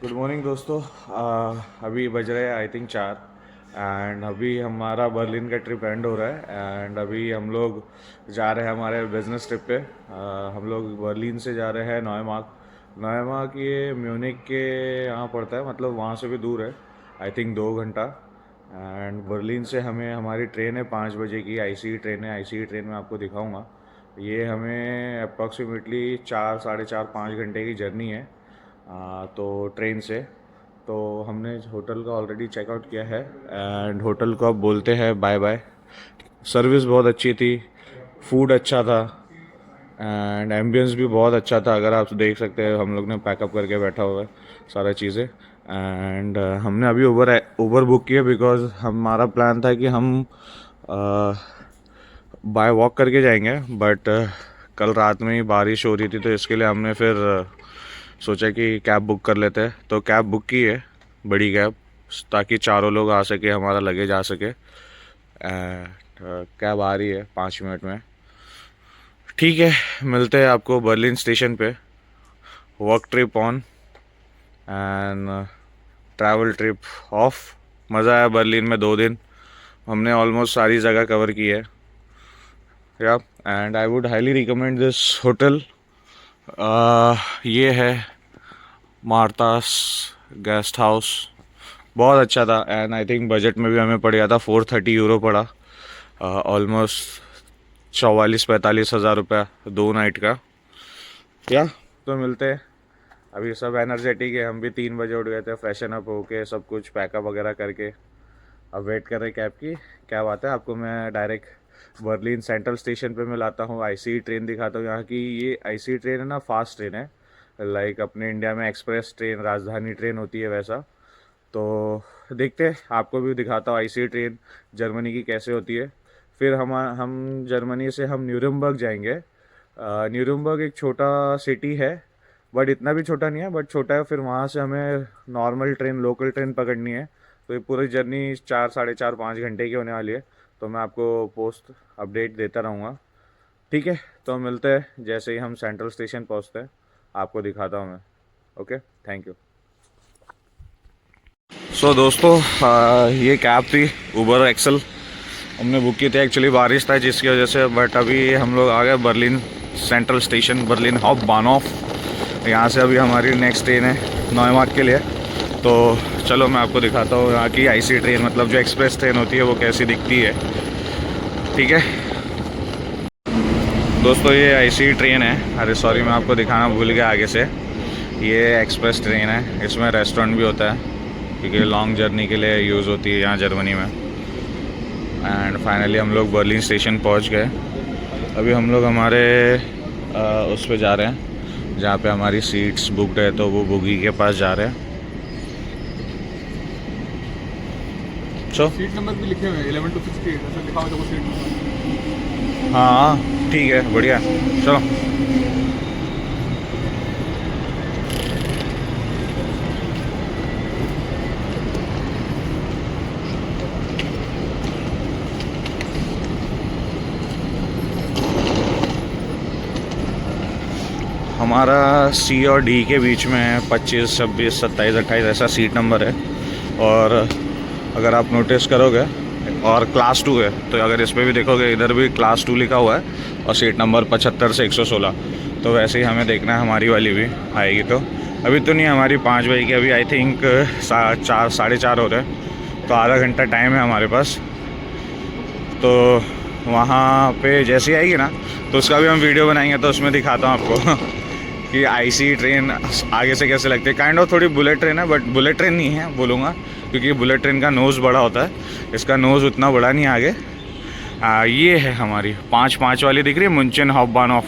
Good morning दोस्तों। अभी बज रहे हैं आई थिंक 4 एंड अभी हमारा बर्लिन का ट्रिप एंड हो रहा है एंड अभी हम लोग जा रहे हैं हमारे बिजनेस ट्रिप पे। हम लोग बर्लिन से जा रहे हैं नॉयमार्क ये म्यूनिक के यहाँ पड़ता है, मतलब वहाँ से भी दूर है, आई थिंक 2 घंटा। एंड बर्लिन से हमें हमारी ट्रेन है 5 बजे की, आईसी ट्रेन है। आईसी ट्रेन में आपको दिखाऊंगा। ये हमें अप्रॉक्सीमेटली 4 साढ़े 4 5 घंटे की जर्नी है। तो ट्रेन से तो हमने होटल का ऑलरेडी चेकआउट किया है एंड होटल को अब बोलते हैं बाय बाय। सर्विस बहुत अच्छी थी, फूड अच्छा था एंड एम्बियंस भी बहुत अच्छा था। अगर आप देख सकते हैं हम लोग ने पैकअप करके बैठा हुआ है सारा चीज़ें। एंड हमने अभी उबर बुक किया बिकॉज हमारा प्लान था कि हम बाय वॉक करके जाएंगे, बट कल रात में ही बारिश हो रही थी तो इसके लिए हमने फिर सोचा कि कैब बुक कर लेते हैं। तो कैब बुक की है, बड़ी कैब, ताकि चारों लोग आ सके, हमारा लगेज आ सके। कैब आ रही है 5 मिनट में। ठीक है, मिलते हैं आपको बर्लिन स्टेशन पे। Work trip on and travel trip of. मज़ा आया बर्लिन में 2 दिन, हमने ऑलमोस्ट सारी जगह कवर की है। या and I would highly recommend this hotel. ये है मार्तास गेस्ट हाउस, बहुत अच्छा था एंड आई थिंक बजट में भी हमें पड़ गया था। 430 यूरो पड़ा, ऑलमोस्ट 44-45 हज़ार रुपया 2 नाइट का। या तो मिलते हैं। अभी सब एनर्जेटिक है, हम भी 3 बजे उठ गए थे, फ्रेशन अप होके सब कुछ पैकअप वगैरह करके अब वेट कर रहे कैब की। कैब आता है आपको मैं डायरेक्ट बर्लिन सेंट्रल स्टेशन पे मिलाता हूँ, आईसी ट्रेन दिखाता हूँ। यहाँ की ये आईसी ट्रेन है ना, फास्ट ट्रेन है, लाइक अपने इंडिया में एक्सप्रेस ट्रेन, राजधानी ट्रेन होती है वैसा। तो देखते हैं, आपको भी दिखाता हूँ आईसी ट्रेन जर्मनी की कैसे होती है। फिर हम जर्मनी से हम न्यूरमबर्ग जाएंगे। न्यूरमबर्ग एक छोटा सिटी है, बट इतना भी छोटा नहीं है, बट छोटा है। फिर वहाँ से हमें नॉर्मल ट्रेन, लोकल ट्रेन पकड़नी है। तो ये पूरी जर्नी 4 साढ़े 4 5 घंटे की होने वाली है। तो मैं आपको पोस्ट अपडेट देता रहूँगा। ठीक है, तो मिलते हैं जैसे ही हम सेंट्रल स्टेशन पहुँचते हैं, आपको दिखाता हूँ मैं। Okay, thank you. सो दोस्तों, ये कैब थी उबर एक्सल, हमने बुक की थी। एक्चुअली बारिश था जिसकी वजह से, बट अभी हम लोग आ गए बर्लिन सेंट्रल स्टेशन, बर्लिन हाउपबानहोफ। यहाँ से अभी हमारी नेक्स्ट ट्रेन है नॉयमार्क के लिए। तो चलो मैं आपको दिखाता हूँ यहाँ की आईसी ट्रेन, मतलब जो एक्सप्रेस ट्रेन होती है वो कैसी दिखती है। ठीक है दोस्तों, ये आईसी ट्रेन है। अरे सॉरी, मैं आपको दिखाना भूल गया आगे से। ये एक्सप्रेस ट्रेन है, इसमें रेस्टोरेंट भी होता है क्योंकि लॉन्ग जर्नी के लिए यूज़ होती है यहाँ जर्मनी में। एंड फाइनली हम लोग बर्लिन स्टेशन पहुँच गए। अभी हम लोग हमारे उस पे जा रहे हैं जहाँ पे हमारी सीट्स बुकड है, तो वो बुगी के पास जा रहे हैं। सीट नंबर भी लिखे हुए हैं 11 to 68, ऐसा लिखा हुआ है वो सीट नंबर। हाँ ठीक है, बढ़िया, चलो। हमारा सी और डी के बीच में 25 26 27 28 ऐसा सीट नंबर है। और अगर आप नोटिस करोगे, और क्लास 2 है, तो अगर इस पर भी देखोगे इधर भी क्लास 2 लिखा हुआ है और सीट नंबर 75 से 116। तो वैसे ही हमें देखना है हमारी वाली भी आएगी। तो अभी तो नहीं, हमारी 5 बजे की, अभी आई थिंक 4 साढ़े 4 हो रहे हैं, तो आधा घंटा टाइम है हमारे पास। तो वहाँ पे जैसे ही आएगी ना, तो उसका भी हम वीडियो बनाएंगे, तो उसमें दिखाता हूँ आपको कि आईसी ट्रेन आगे से कैसे लगती है। काइंड ऑफ थोड़ी बुलेट ट्रेन है, बट बुलेट ट्रेन नहीं है बोलूँगा, क्योंकि बुलेट ट्रेन का नोज़ बड़ा होता है, इसका नोज़ उतना बड़ा नहीं है आगे। ये है हमारी 5-5 वाली, दिख रही है, मुंचन हाउपबानहोफ।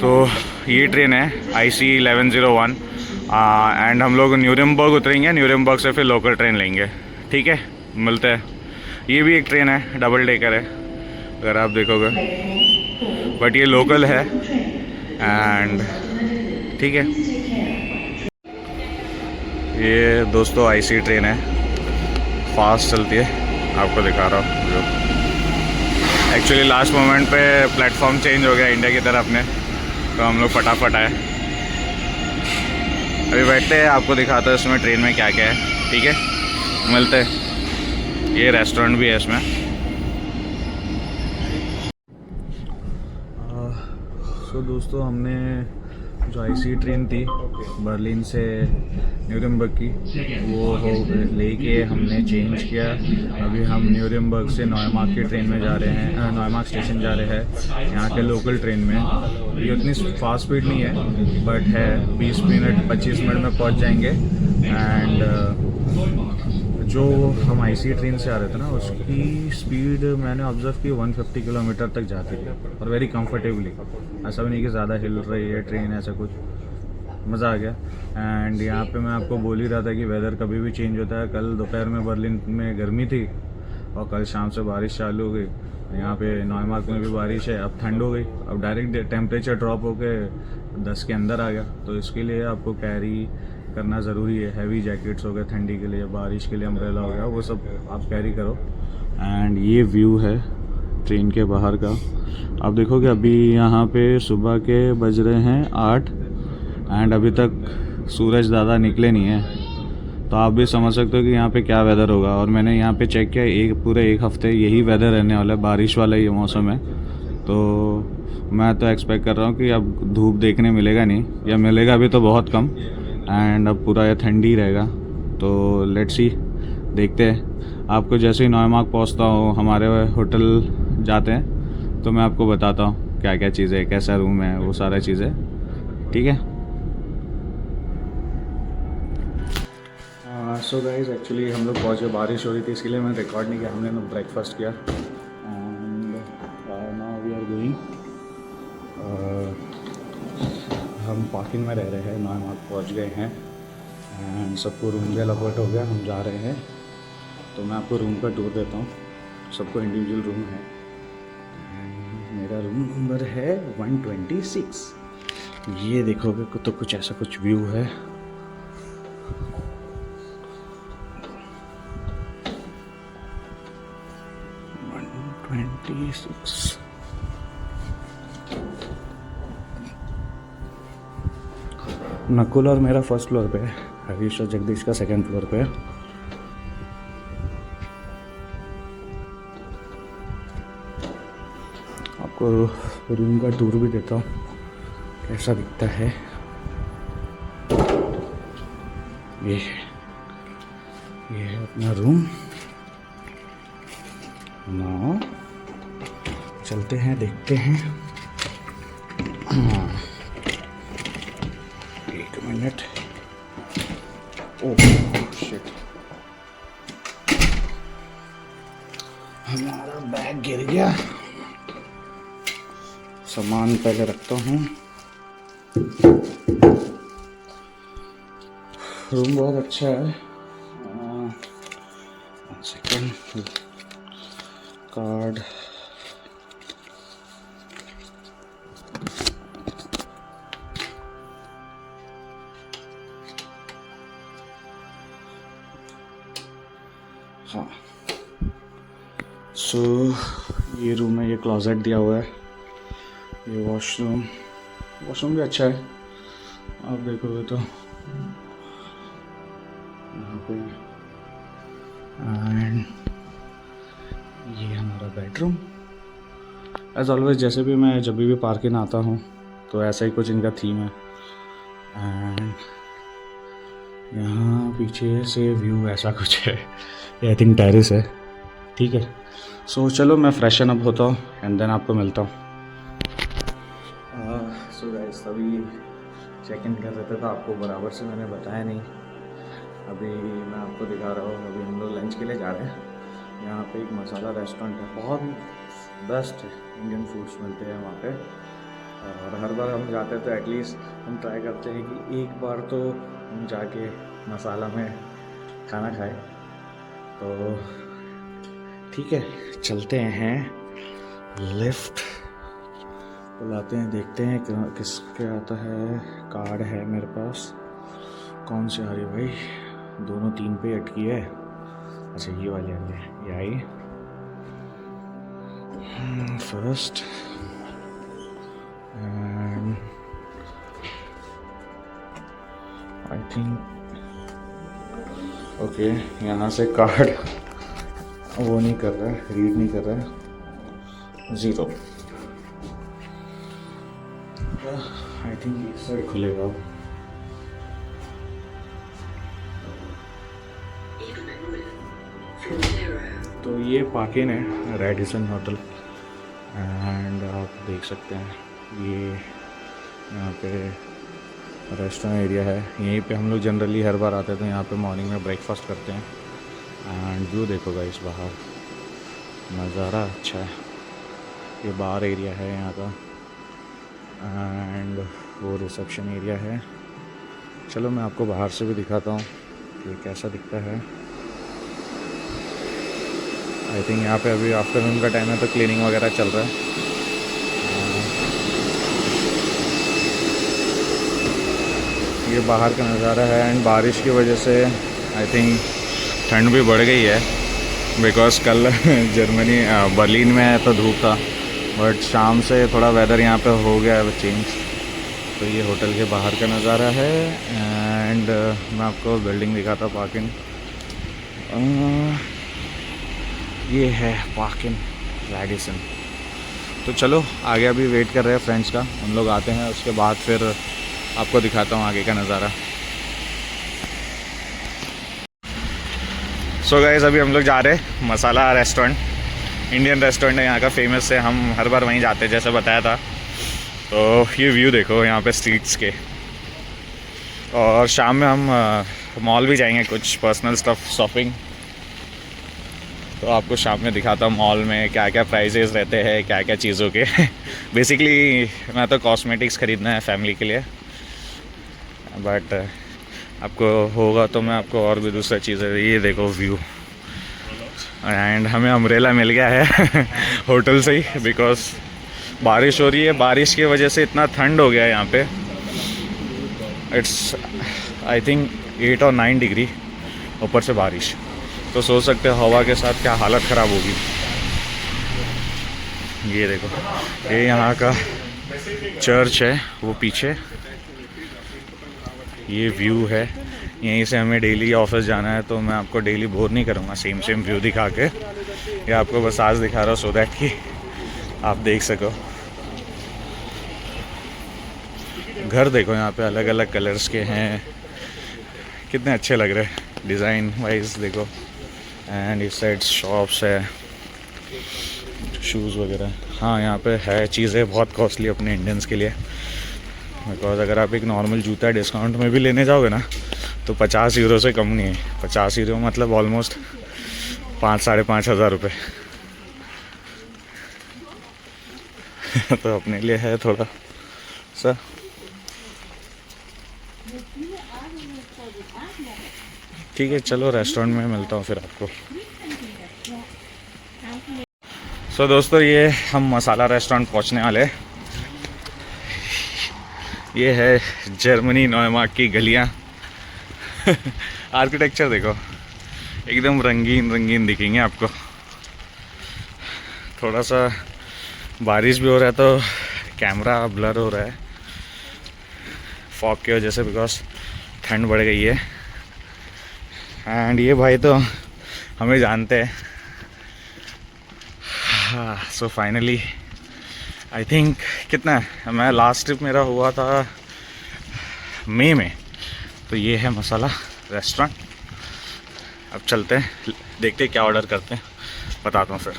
तो ये ट्रेन है आईसी 1101। एंड हम लोग न्यूरमबर्ग उतरेंगे, न्यूरमबर्ग से फिर लोकल ट्रेन लेंगे। ठीक है, मिलते हैं। ये भी एक ट्रेन है, डबल डेकर है अगर आप देखोगे, बट ये लोकल है। एंड ठीक है, ये दोस्तों आईसी ट्रेन है, फास्ट चलती है, आपको दिखा रहा हूँ जो। एक्चुअली लास्ट मोमेंट पे प्लेटफॉर्म चेंज हो गया इंडिया की तरफ में, तो हम लोग फटाफट आए। अभी बैठते हैं, आपको दिखाता है इसमें ट्रेन में क्या क्या है। ठीक है, मिलते हैं। ये रेस्टोरेंट भी है इसमें। सो दोस्तों, हमने जो आईसी ट्रेन थी बर्लिन से न्यूरेमबर्ग की, वो हो लेके हमने चेंज किया। अभी हम न्यूरेमबर्ग से नॉयमार्क की ट्रेन में जा रहे हैं, नॉयमार्क स्टेशन जा रहे हैं, यहाँ के लोकल ट्रेन में। ये उतनी फास्ट स्पीड नहीं है, बट है 20 मिनट 25 मिनट में पहुँच जाएंगे। एंड जो हम आईसी ट्रेन से आ रहे थे ना, उसकी स्पीड मैंने ऑब्जर्व की 150 किलोमीटर तक जाती थी, और वेरी कंफर्टेबली। ऐसा भी नहीं कि ज़्यादा हिल रही है ट्रेन, ऐसा कुछ। मज़ा आ गया। एंड यहाँ पे मैं आपको बोल ही रहा था कि वेदर कभी भी चेंज होता है। कल दोपहर में बर्लिन में गर्मी थी, और कल शाम से बारिश चालू हो गई। यहाँ पे नॉयमार्क में भी बारिश है, अब ठंड हो गई। अब डायरेक्ट टेम्परेचर ड्रॉप होके 10 के अंदर आ गया। तो इसके लिए आपको कैरी करना ज़रूरी है। हैवी जैकेट्स हो गए ठंडी के लिए, बारिश के लिए अम्ब्रेला हो गया, वो सब आप कैरी करो। एंड ये व्यू है ट्रेन के बाहर का। आप देखोगे अभी यहाँ पे सुबह के बज रहे हैं 8, एंड अभी तक सूरज ज़्यादा निकले नहीं है। तो आप भी समझ सकते हो कि यहाँ पे क्या वेदर होगा। और मैंने यहाँ पे चेक किया, पूरे एक हफ्ते यही वेदर रहने वाला है, बारिश वाला ये मौसम है। तो मैं तो एक्सपेक्ट कर रहा हूँ कि अब धूप देखने मिलेगा नहीं, या मिलेगा भी तो बहुत कम। एंड अब पूरा ये ठंडी रहेगा। तो लेट्स सी, देखते हैं। आपको जैसे ही नॉयमार्क पहुँचता हूँ, हमारे होटल जाते हैं, तो मैं आपको बताता हूँ क्या क्या चीज़ें, कैसा रूम है, वो सारा चीज़ें। ठीक है। सो गाइस, एक्चुअली हम लोग पहुँचे, बारिश हो रही थी, इसलिए मैंने रिकॉर्ड नहीं किया। हमने ना ब्रेकफास्ट किया, and now we are going. हम पार्किंग में रह रहे हैं, नॉयमार्क पहुँच गए हैं, एंड सबको रूम का अलॉट हो गया, हम जा रहे हैं। तो मैं आपको रूम का टूर देता हूँ। सबको इंडिविजुअल रूम है। मेरा रूम नंबर है 126। ये देखोगे तो कुछ ऐसा कुछ व्यू है। नकुल और मेरा फर्स्ट फ्लोर पे है, हरीश और जगदीश का सेकंड फ्लोर पे है। आपको रूम का टूर भी देता हूँ, कैसा दिखता है। ये है अपना रूम। ना चलते हैं, देखते हैं। एक मिनट। ओह शिट, हमारा बैग गिर गया। सामान पहले रखता हूँ। रूम बहुत अच्छा है। सेकंड कार्ड, हाँ। सो ये रूम है, ये क्लोजेट दिया हुआ है, ये वॉशरूम भी अच्छा है। आप देखोगे तो यहाँ पे, एंड ये हमारा बेडरूम। एज ऑलवेज, जैसे भी मैं जब भी पार्क इन आता हूँ तो ऐसा ही कुछ इनका थीम है। एंड यहाँ पीछे से व्यू ऐसा कुछ है, आई थिंक टेरेस है। ठीक है। सो चलो मैं फ्रेशन अप होता हूँ, एंड देन आपको मिलता हूँ। सो गाइस, अभी चेक इन कर रहे थे तो आपको बराबर से मैंने बताया नहीं। अभी मैं आपको दिखा रहा हूँ। अभी हम लोग लंच के लिए जा रहे हैं। यहाँ पे एक मसाला रेस्टोरेंट है, बहुत बेस्ट इंडियन फूड्स मिलते हैं वहाँ पे। और हर बार हम जाते हैं तो एटलीस्ट हम ट्राई करते हैं कि एक बार तो हम जाके मसाला में खाना खाएं। तो ठीक है, चलते हैं। लिफ्ट बुलाते हैं, देखते हैं किसके आता है। कार्ड है मेरे पास। कौन सी आ रही भाई? दोनों 3 पे अटकी है। अच्छा, ये वाली आ रही है, ये आई first. And I think okay, यहाँ से कार्ड वो नहीं कर रहा है, रीड नहीं कर रहा है, 0। आई थिंक इस साइड खुलेगा। तो ये पाकिन है, रेडिसन होटल, एंड आप देख सकते हैं ये यहाँ पे रेस्टोरेंट एरिया है। यहीं पे हम लोग जनरली हर बार आते हैं, तो यहाँ पे मॉर्निंग में ब्रेकफास्ट करते हैं। एंड व्यू देखो गाइस, बाहर नज़ारा अच्छा है। ये बार एरिया है यहाँ का, एंड वो रिसेप्शन एरिया है। चलो मैं आपको बाहर से भी दिखाता हूँ कि कैसा दिखता है। आई थिंक यहाँ पे अभी आफ्टरनून का टाइम है, तो क्लीनिंग वगैरह चल रहा है। ये बाहर का नज़ारा है, एंड बारिश की वजह से आई थिंक ठंड भी बढ़ गई है, बिकॉज़ कल जर्मनी बर्लिन में तो धूप था, बट शाम से थोड़ा वेदर यहाँ पे हो गया है चेंज। तो ये होटल के बाहर का नज़ारा है, एंड मैं आपको बिल्डिंग दिखाता हूँ, पाकिन। ये है पाकिन रेडिसन। तो चलो आगे अभी वेट कर रहे हैं फ्रेंड्स का, उन लोग आते हैं, उसके बाद फिर आपको दिखाता हूँ आगे का नज़ारा। सो गाइस, अभी हम लोग जा रहे हैं मसाला रेस्टोरेंट। इंडियन रेस्टोरेंट है यहाँ का, फेमस है, हम हर बार वहीं जाते हैं जैसे बताया था। तो ये व्यू देखो यहाँ पे स्ट्रीट्स के, और शाम में हम मॉल भी जाएंगे, कुछ पर्सनल स्टफ शॉपिंग। तो आपको शाम में दिखाता हूँ मॉल में क्या क्या प्राइजेस रहते हैं, क्या क्या चीज़ों के। बेसिकली मैं तो कॉस्मेटिक्स ख़रीदना है फैमिली के लिए, बट आपको होगा तो मैं आपको और भी दूसरा चीज़ें। ये देखो व्यू, एंड हमें अम्ब्रेला मिल गया है होटल से ही, बिकॉज बारिश हो रही है। बारिश की वजह से इतना ठंड हो गया है यहाँ पे, इट्स आई थिंक 8 और 9 डिग्री, ऊपर से बारिश। तो सोच सकते हो हवा के साथ क्या हालत ख़राब होगी। ये देखो, ये यहाँ का चर्च है वो पीछे, ये व्यू है। यहीं से हमें डेली ऑफिस जाना है, तो मैं आपको डेली बोर नहीं करूँगा सेम व्यू दिखा के। ये आपको बस आज दिखा रहा हूँ सो दैट कि आप देख सको। घर देखो यहाँ पे अलग अलग कलर्स के हैं, कितने अच्छे लग रहे हैं डिज़ाइन वाइज देखो। एंड इस साइड शॉप्स है, शूज़ वगैरह। हाँ, यहाँ पे है चीज़ें बहुत कॉस्टली अपने इंडियंस के लिए, बिकॉज अगर आप एक नॉर्मल जूता डिस्काउंट में भी लेने जाओगे ना, तो 50 यूरो से कम नहीं है। 50 यूरो मतलब ऑलमोस्ट 5-5.5 हज़ार रुपये। तो अपने लिए है थोड़ा सा। ठीक है, चलो रेस्टोरेंट में मिलता हूँ फिर आपको। सो दोस्तों, ये हम मसाला रेस्टोरेंट पहुँचने वाले। ये है जर्मनी नॉयमार्क की गलियाँ। आर्किटेक्चर देखो, एकदम रंगीन दिखेंगे आपको। थोड़ा सा बारिश भी हो रहा है, तो कैमरा ब्लर हो रहा है फॉग की वजह से, बिकॉज ठंड बढ़ गई है। एंड ये भाई तो हमें जानते हैं। सो फाइनली आई थिंक कितना है, मैं लास्ट ट्रिप मेरा हुआ था मई में। तो ये है मसाला रेस्टोरेंट। अब चलते हैं, देखते हैं क्या ऑर्डर करते हैं, बताता हूँ फिर।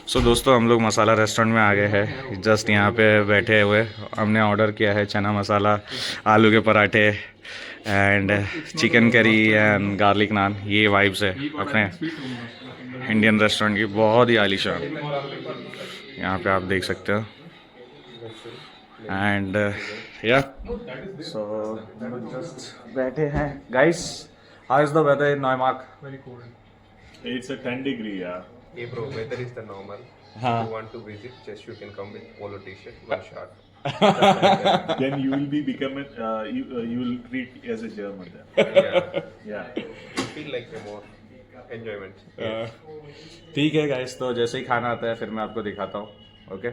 सो दोस्तों, हम लोग मसाला रेस्टोरेंट में आ गए हैं। जस्ट यहाँ पे बैठे हुए हमने ऑर्डर किया है चना मसाला, आलू के पराठे, and chicken curry and garlic naan. ये वाइब्स है अपने इंडियन रेस्टोरेंट की, बहुत ही आलीशान। यहाँ पे आप देख सकते हो। एंड या सो जस्ट बैठे हैं guys. How is the weather in Noimark? Very cold. It's a 10 degree, yeah. Hey bro, weather is the normal. Huh. If you want to visit, just you can come with polo t-shirt, one shot. Then you will be becoming, you will treat as a German then. Yeah, Yeah. you feel like a more enjoyment. ठीक है guys, तो जैसे ही खाना आता है फिर मैं आपको दिखाता हूँ। ओके।